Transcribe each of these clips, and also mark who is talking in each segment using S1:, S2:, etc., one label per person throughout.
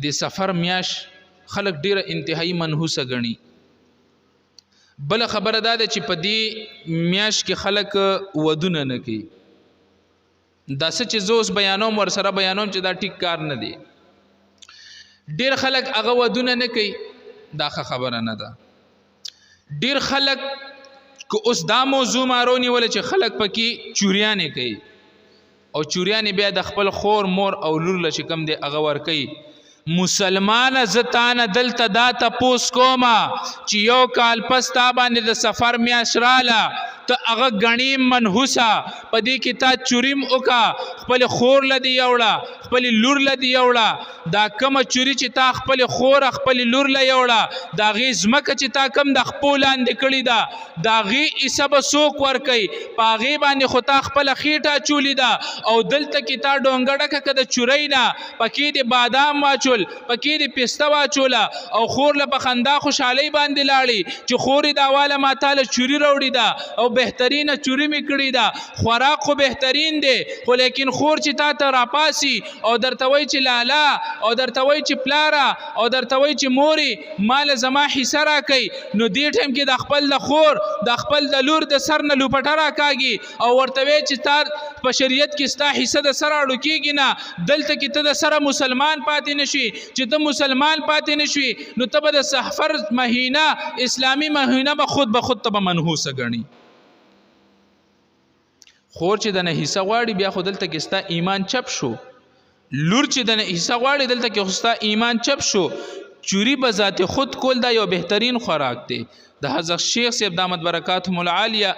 S1: د سفر میاش خلک ډیره انتهایی منحوسه غني. بل خبره ده چې په دې میاش کې خلک ودونه نه کوي. دا څه چې زوس بیانوم ور سره بیانوم چې دا ټیک کار نه دی. ډیر خلک هغه ودونه نه کوي، دا خبره نه ده. ډیر خلک که اوس دا موضوع مارونی ول چې خلک پکې چوریانې کوي او چوریانې بیا د خپل خور مور او لور له کم دی هغه ور کوي. مسلمان زتان دلته دا تپوس کوما چې یو کال پس تا باندې د سفر میاش رااله ته هغه غنی منحوسه په دې کې تا چوریم وکا خپل خور لدی یوړه خپل لور لدی یوړه دا کوم چوری چې تا خپل خور خپل لور ل یوړه دا غي زمکه چې تا کم د خپل اند کړی دا غي حساب سوک ور کوي پاغي باندې خو تا خپل خېټه چولی دا او دلته کې تا ډونګړه کده چورینا پکې د بادام واچول پکې د پسته واچولا او خور له بخندا خوشحالي باندې لاړی چې خوري دا والا ما تعالی چوری وروړي دا او بهترینه چوری می کړی دا خوراک خو بهترین دی خو لیکن خور چې تا ته راپاسی او درته وای چې لالا او درته وای چې پلارا او درته وای چې موري مال زما حصہ را کوي نو دې ټیم کې د خپل د خور د خپل د لور د سر نه لوپټه را کاږي او ورته وای چې تا په شریعت کې ستا حصہ د سره اړو کېږي نه دلته کې ته د سره مسلمان پاتې نشي چې ته مسلمان پاتې نشي نو ته به د سفر مهینه اسلامی مهینه به خود ته منحوسه غني. خور چې دنه حصہ غواړي بیا خو دلته کې ستا ایمان چپ شو، لور چې دنه حصہ غواړي دلته کې ستا ایمان چپ شو. چوری به ذات خود کول دا یو بهترین خوراک دی. د حضرت شیخ صاحب دامت برکاتهم العالیه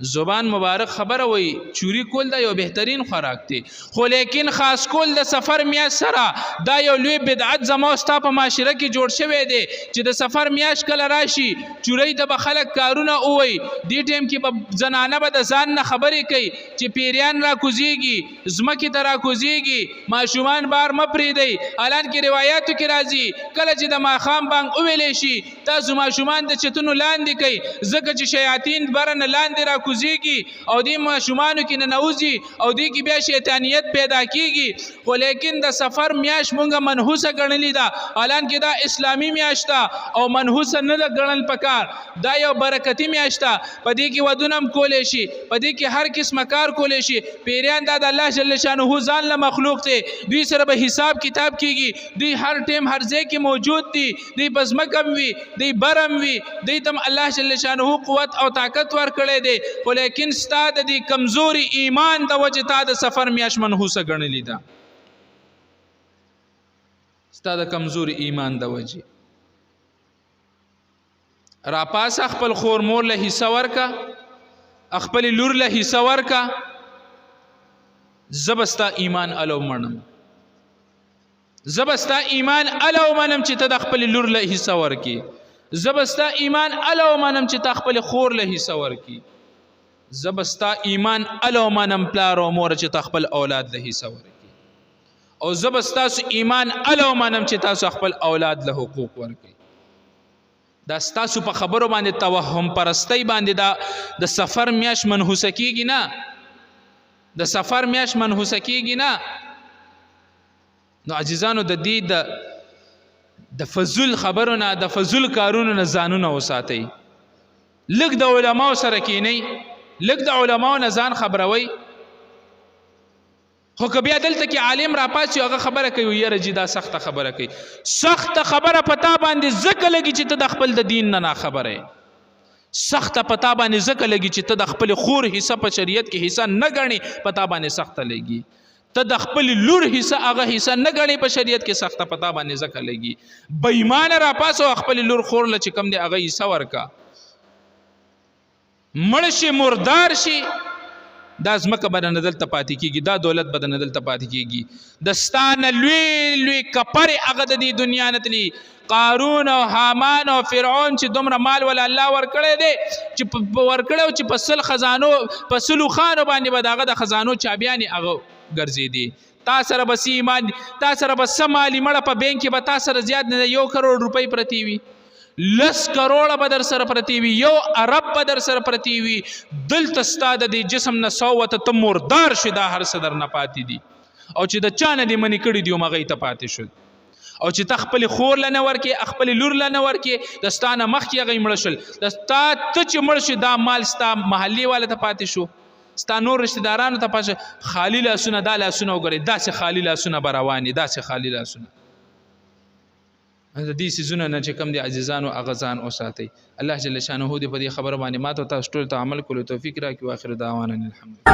S1: زبان مبارک خبره وای چوری کول دا یو بهترین خوراک دی خو لیکن خاص کول د سفر میاش سره دا یو لوی بدعت زموستا په معاشره کې جوړ شوی دی چې د سفر میاش کله راشي چوری د بخلک کارونه اوي دی ټیم کې به زنانه به د ځان نه خبرې کوي چې پیریان را کوزيږي زمکه ترا کوزيږي ماشومان بار مپری دی. الان کې روایتو کې راځي کله چې د ماخام بانګ اویلې شي تاسو ماشومان د چتونو لاندې کوي ځکه چې شیاطین برن لاندې را کوزيږي او دې ماشومانو کې ننوځي او دې کې بیا شیطانیت پیدا کیږي. خو لیکن د سفر میاش مونږه منحوسه ګڼلې ده. الان کې دا اسلامی میاش ده او منحوسه نه ده ګڼل پکار. دا یو برکتی میاش ده په دې کې ودونم کولې شي په دې کې هر قسم کار کولې شي. پیریان دا د الله جل شانه ځان له مخلوق ته دوی سره به حساب کتاب کیږي. دوی هر ټیم هر ځای کې موجود دي. دوی بزمکم وي دوی برم وي دوی تم الله جل شانه قوت او طاقت ور کړی دی خو لیکن ستاد دی کمزوري ایمان د وجه تا د سفر میاش منحوسه ګڼلې ده. ستاد کمزوري ایمان د وجه را پاس خپل خور مور له حصہ ورکا خپل لور له حصہ ورکا زبستا ایمان الو منم زبستا ایمان الو منم چې ته د خپل لور له حصہ ورکی زبستا ایمان الو منم چې ته خپل خور له حصہ ورکی زبستا ایمان الو منم پلارو مور چې تخپل اولاد له حصہ ورکی او زبستا ایمان الو منم چې تاسو خپل اولاد له حقوق ورکی. دا ستاسو په خبرو باندې توهم پرستی باندې دا د سفر میاش منحوسه کیږي نه د سفر میاش منحوسه کیږي نه. نو عزیزانو د دې د فضل خبرونه د فضل کارونو نه ځانونه وساتئ. لږ د علماو سره کینئ لږ د علماو نه ځان خبروي خو که بیا دلته کې عالم را پاسي هغه خبره کوي یره جی دا سخته خبره کوي سخته خبره پتا باندې ځکه لګي چې ته د خپل د دین نه خبره سخته پتا باندې ځکه لګي چې ته د خپل خور حصہ په شریعت کې حصہ نه غني پتا باندې سخته لګي ته د خپل لور حصہ هغه حصہ نه غني په شریعت کې سخته پتا باندې ځکه لګي. بې ایمان را پاسو خپل لور خور ل چې کم دی هغه حصہ ورکا مړشي مردار شي دا زمکه بدن دلته پاتې کیږي دا دولت بدن دلته پاتې کیږي. دستانه لوی لوی کپر هغه د دنیا نتلی قارون او حامان او فرعون چې دومره مال ول الله ورکړي دي چې ورکړو چې پسل خزانو پسلو خانو باندې بداغه د خزانو چابياني هغه ګرځي دي. تا سره بس ایمان تا سره بس مالی مړه په بانک کې به تا سره زیات نه 1 کروڑ روپۍ پرتی وي 10 کروڑ بدر سره پرتی وي 1 ارب بدر سره پرتی وي دلته ستاد د جسم نه سوته ته مردار شي دا هر صدر نه پاتې دي او چې د چانه دی منی کړي دی مغه ته پاتې شو او چې ته خپل خور له نه ورکې خپل لور له نه ورکې د ستا نه مخکې هغه مړه شول ته چې مړ شي دا مال ستا محلي والا ته پاتې شو ستا نور رشتہ دارانو ته پاتې خالی لاسونه دا لاسونه وګورئ داسې خالی لاسونه به روان دي داسې خالی لاسونه د دې سيزونه نه چې کم دي عزیزانو اغزان اوساتئ الله جل شانه دې په دې خبره باندې ماته تاسو ټول ته عمل کولو توفیق راکړي واخر دعوانا الحمدلله